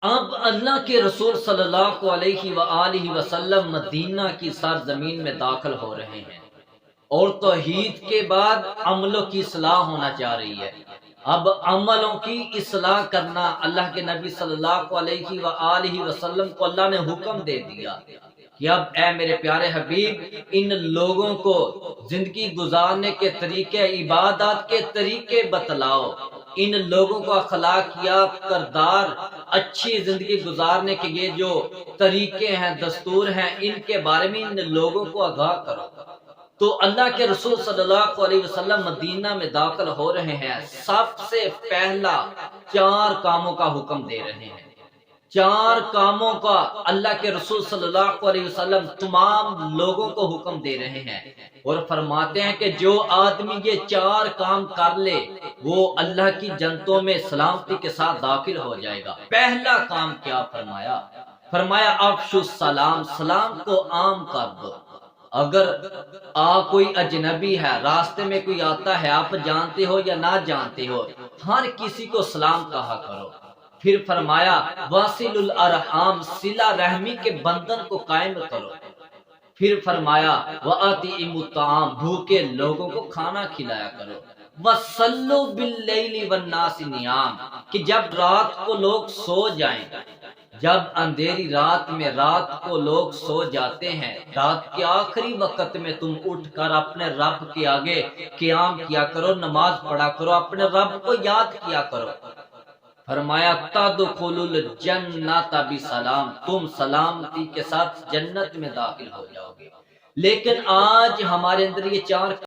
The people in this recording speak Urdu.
اب اللہ کے رسول صلی اللہ علیہ وآلہ وسلم مدینہ کی سرزمین میں داخل ہو رہے ہیں، اور توحید کے بعد عملوں کی اصلاح ہونا چاہ رہی ہے۔ اب عملوں کی اصلاح کرنا اللہ کے نبی صلی اللہ علیہ وآلہ وسلم کو اللہ نے حکم دے دیا کہ اب اے میرے پیارے حبیب، ان لوگوں کو زندگی گزارنے کے طریقے، عبادات کے طریقے بتلاؤ، ان لوگوں کو اخلاقیات، کردار، اچھی زندگی گزارنے کے یہ جو طریقے ہیں، دستور ہیں، ان کے بارے میں ان لوگوں کو آگاہ کرو۔ تو اللہ کے رسول صلی اللہ علیہ وسلم مدینہ میں داخل ہو رہے ہیں، سب سے پہلا 4 کاموں کا حکم دے رہے ہیں۔ 4 کاموں کا اللہ کے رسول صلی اللہ علیہ وسلم تمام لوگوں کو حکم دے رہے ہیں، اور فرماتے ہیں کہ جو آدمی یہ 4 کام کر لے وہ اللہ کی جنتوں میں سلامتی کے ساتھ داخل ہو جائے گا۔ پہلا کام کیا فرمایا؟ فرمایا افشو السلام، سلام کو عام کر دو۔ اگر کوئی اجنبی ہے، راستے میں کوئی آتا ہے، آپ جانتے ہو یا نہ جانتے ہو، ہر کسی کو سلام کہا کرو۔ پھر فرمایا واصل الارحام، صلہ رحمی کے بندھن کو قائم کرو۔ پھر فرمایا وَأَطْعِمُ الطَّعَامَ، بھوکے لوگوں کو کھانا کھلایا کرو۔ وَصَلُّوا بِاللَّيْلِ وَالنَّاسِ نِيَامٌ، کہ جب رات کو لوگ سو جائیں، جب اندھیری رات میں رات کو لوگ سو جاتے ہیں، رات کے آخری وقت میں تم اٹھ کر اپنے رب کے آگے قیام کیا کرو، نماز پڑھا کرو، اپنے رب کو یاد کیا کرو۔ فرمایا تدخلوا الجنۃ بسلام، تم سلامتی کے ساتھ جنت میں داخل ہو جاؤ گے۔ لیکن آج ہمارے اندر یہ 4